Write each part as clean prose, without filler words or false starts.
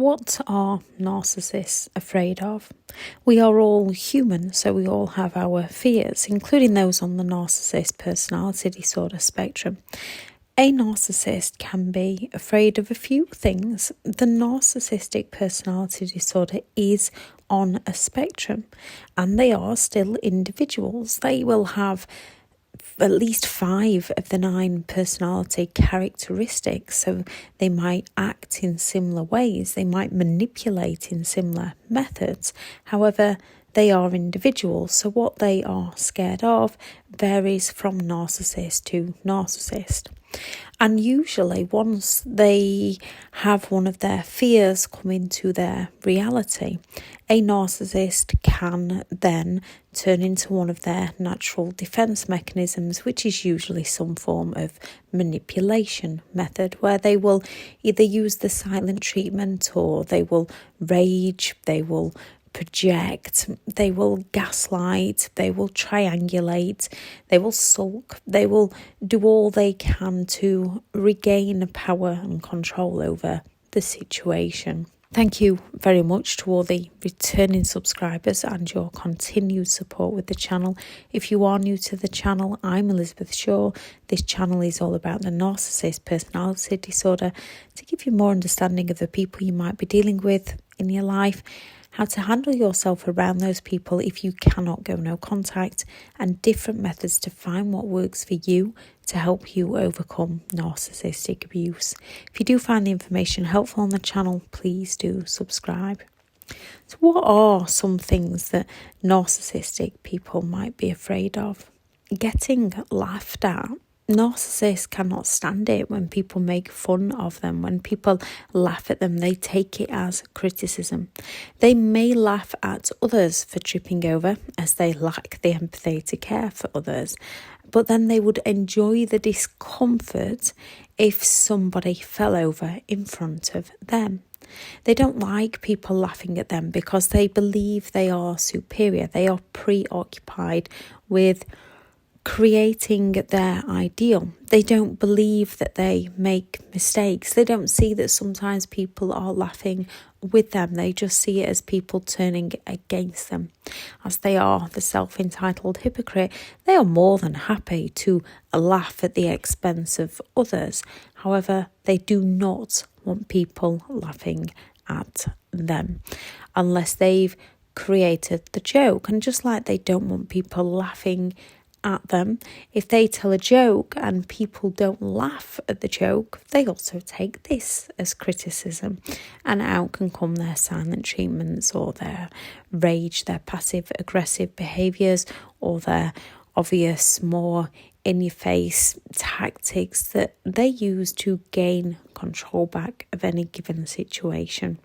What are narcissists afraid of? We are all human, so we all have our fears, including those on the narcissist personality disorder spectrum. A narcissist can be afraid of a few things. The narcissistic personality disorder is on a spectrum, and they are still individuals. They will have at least 5 of the 9 personality characteristics, so they might act in similar ways, they might manipulate in similar methods. However, they are individuals, so what they are scared of varies from narcissist to narcissist. And usually once they have one of their fears come into their reality, a narcissist can then turn into one of their natural defense mechanisms, which is usually some form of manipulation method, where they will either use the silent treatment, or they will rage, they will project, they will gaslight, they will triangulate, they will sulk, they will do all they can to regain power and control over the situation. Thank you very much to all the returning subscribers and your continued support with the channel. If you are new to the channel, I'm Elizabeth Shaw. This channel is all about the narcissist personality disorder, to give you more understanding of the people you might be dealing with in your life, how to handle yourself around those people if you cannot go no contact, and different methods to find what works for you to help you overcome narcissistic abuse. If you do find the information helpful on the channel, please do subscribe. So what are some things that narcissistic people might be afraid of? Getting laughed at. Narcissists cannot stand it when people make fun of them. When people laugh at them, they take it as criticism. They may laugh at others for tripping over, as they lack the empathy to care for others, but then they would enjoy the discomfort if somebody fell over in front of them. They don't like people laughing at them because they believe they are superior. They are preoccupied with creating their ideal. They don't believe that they make mistakes. They don't see that sometimes people are laughing with them. They just see it as people turning against them. As they are the self-entitled hypocrite, they are more than happy to laugh at the expense of others. However, they do not want people laughing at them unless they've created the joke. And just like they don't want people laughing at them, if they tell a joke and people don't laugh at the joke, they also take this as criticism, and out can come their silent treatments, or their rage, their passive aggressive behaviours, or their obvious, more in your face tactics that they use to gain control back of any given situation.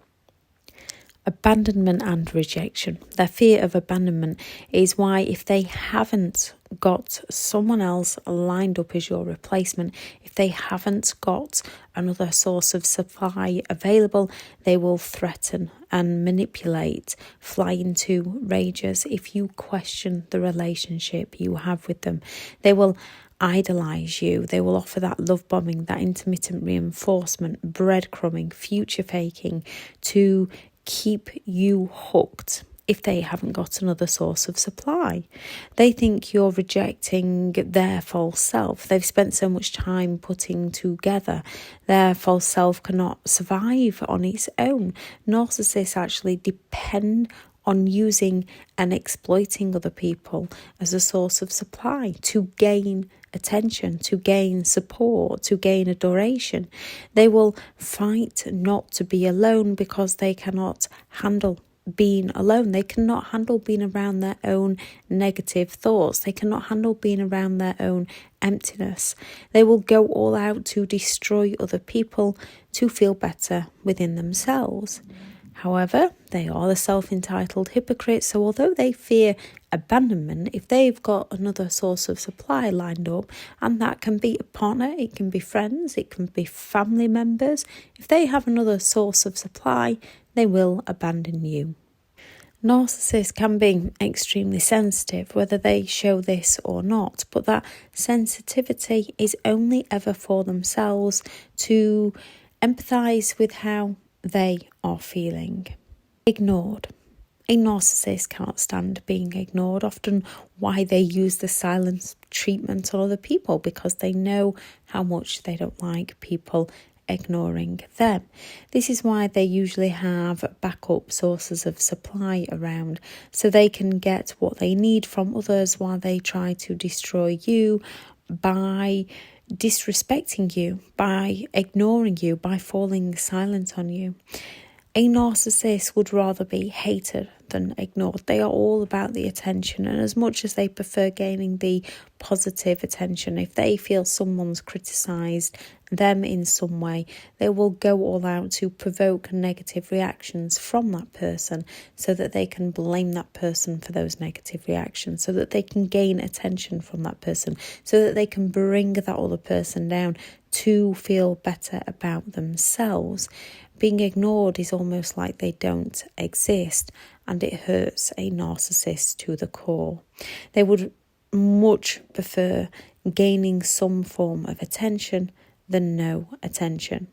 Abandonment and rejection. Their fear of abandonment is why, if they haven't got someone else lined up as your replacement, if they haven't got another source of supply available, they will threaten and manipulate, fly into rages if you question the relationship you have with them. They will idolize you. They will offer that love bombing, that intermittent reinforcement, breadcrumbing, future faking to keep you hooked if they haven't got another source of supply. They think you're rejecting their false self. They've spent so much time putting together. Their false self cannot survive on its own. Narcissists actually depend on using and exploiting other people as a source of supply to gain attention, to gain support, to gain adoration. They will fight not to be alone because they cannot handle being alone. They cannot handle being around their own negative thoughts. They cannot handle being around their own emptiness. They will go all out to destroy other people to feel better within themselves. However, they are the self-entitled hypocrites, so although they fear abandonment, if they've got another source of supply lined up, and that can be a partner, it can be friends, it can be family members, if they have another source of supply, they will abandon you. Narcissists can be extremely sensitive, whether they show this or not, but that sensitivity is only ever for themselves, to empathise with how they are feeling. Ignored. A narcissist cannot stand being ignored, often why they use the silence treatment on other people, because they know how much they don't like people ignoring them. This is why they usually have backup sources of supply around, so they can get what they need from others while they try to destroy you by disrespecting you, by ignoring you, by falling silent on you. A narcissist would rather be hated than ignored. They are all about the attention, and as much as they prefer gaining the positive attention, if they feel someone's criticised them in some way, they will go all out to provoke negative reactions from that person so that they can blame that person for those negative reactions, so that they can gain attention from that person, so that they can bring that other person down to feel better about themselves. Being ignored is almost like they don't exist, and it hurts a narcissist to the core. They would much prefer gaining some form of attention than no attention.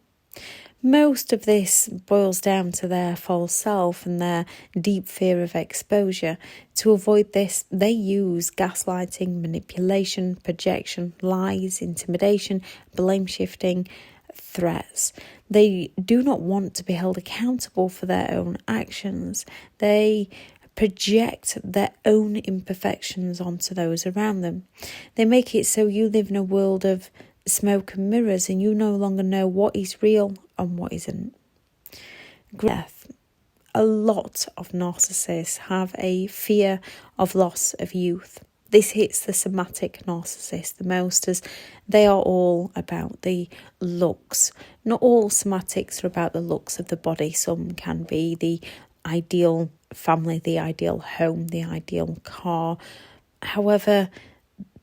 Most of this boils down to their false self and their deep fear of exposure. To avoid this, they use gaslighting, manipulation, projection, lies, intimidation, blame shifting, threats. They do not want to be held accountable for their own actions. They project their own imperfections onto those around them. They make it so you live in a world of smoke and mirrors, and you no longer know what is real and what isn't. Death. A lot of narcissists have a fear of loss of youth. This hits the somatic narcissist the most, as they are all about the looks. Not all somatics are about the looks of the body. Some can be the ideal family, the ideal home, the ideal car. However,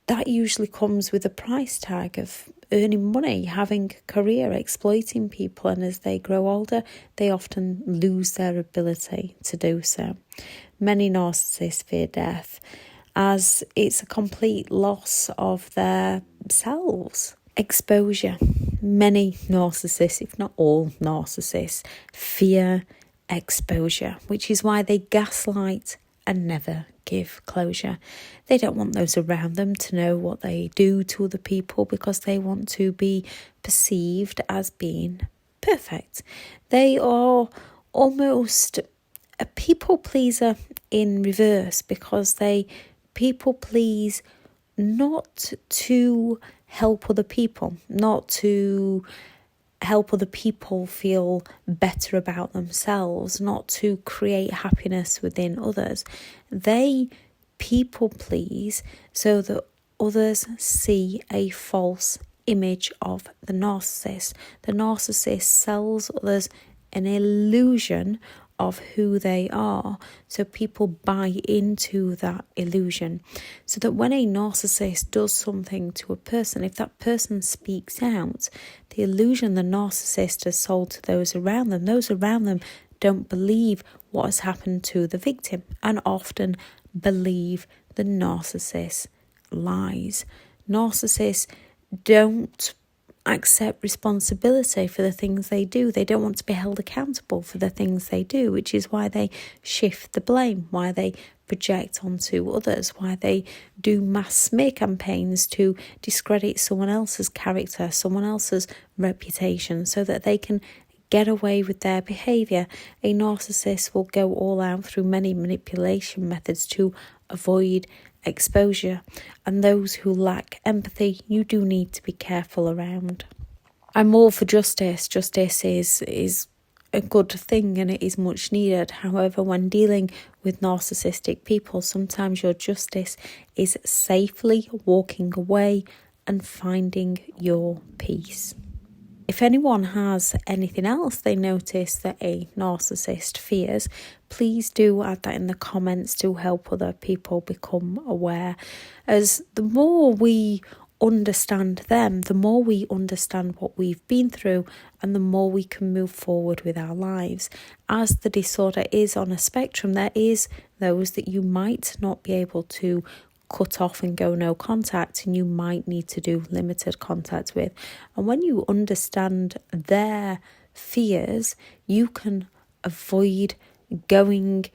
that usually comes with a price tag of earning money, having a career, exploiting people, and as they grow older, they often lose their ability to do so. Many narcissists fear death, as it's a complete loss of their selves. Exposure. Many narcissists, if not all narcissists, fear exposure, which is why they gaslight and never give closure. They don't want those around them to know what they do to other people, because they want to be perceived as being perfect. They are almost a people pleaser in reverse, because they people please not to help other people, not to help other people feel better about themselves, not to create happiness within others. They people please so that others see a false image of the narcissist. The narcissist sells others an illusion of who they are, so people buy into that illusion, so that when a narcissist does something to a person, if that person speaks out, the illusion the narcissist has sold to those around them don't believe what has happened to the victim, and often believe the narcissist's lies. Narcissists don't accept responsibility for the things they do. They don't want to be held accountable for the things they do, which is why they shift the blame, why they project onto others, why they do mass smear campaigns to discredit someone else's character, someone else's reputation, so that they can get away with their behaviour. A narcissist will go all out through many manipulation methods to avoid exposure, and those who lack empathy, you do need to be careful around. I'm all for justice. Justice is a good thing, and it is much needed. However, when dealing with narcissistic people, sometimes your justice is safely walking away and finding your peace. If anyone has anything else they notice that a narcissist fears, please do add that in the comments to help other people become aware. As the more we understand them, the more we understand what we've been through, and the more we can move forward with our lives. As the disorder is on a spectrum, there is those that you might not be able to cut off and go no contact, and you might need to do limited contact with. And when you understand their fears, you can avoid going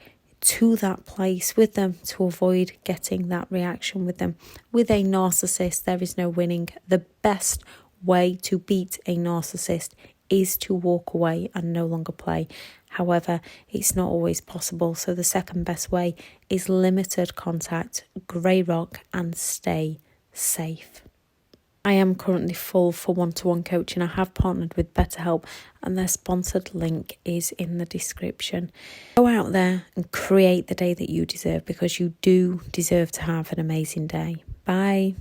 to that place with them to avoid getting that reaction with them. With a narcissist, there is no winning. The best way to beat a narcissist is to walk away and no longer play. However, it's not always possible. So the second best way is limited contact, grey rock, and stay safe. I am currently full for one-to-one coaching. I have partnered with BetterHelp and their sponsored link is in the description. Go out there and create the day that you deserve, because you do deserve to have an amazing day. Bye.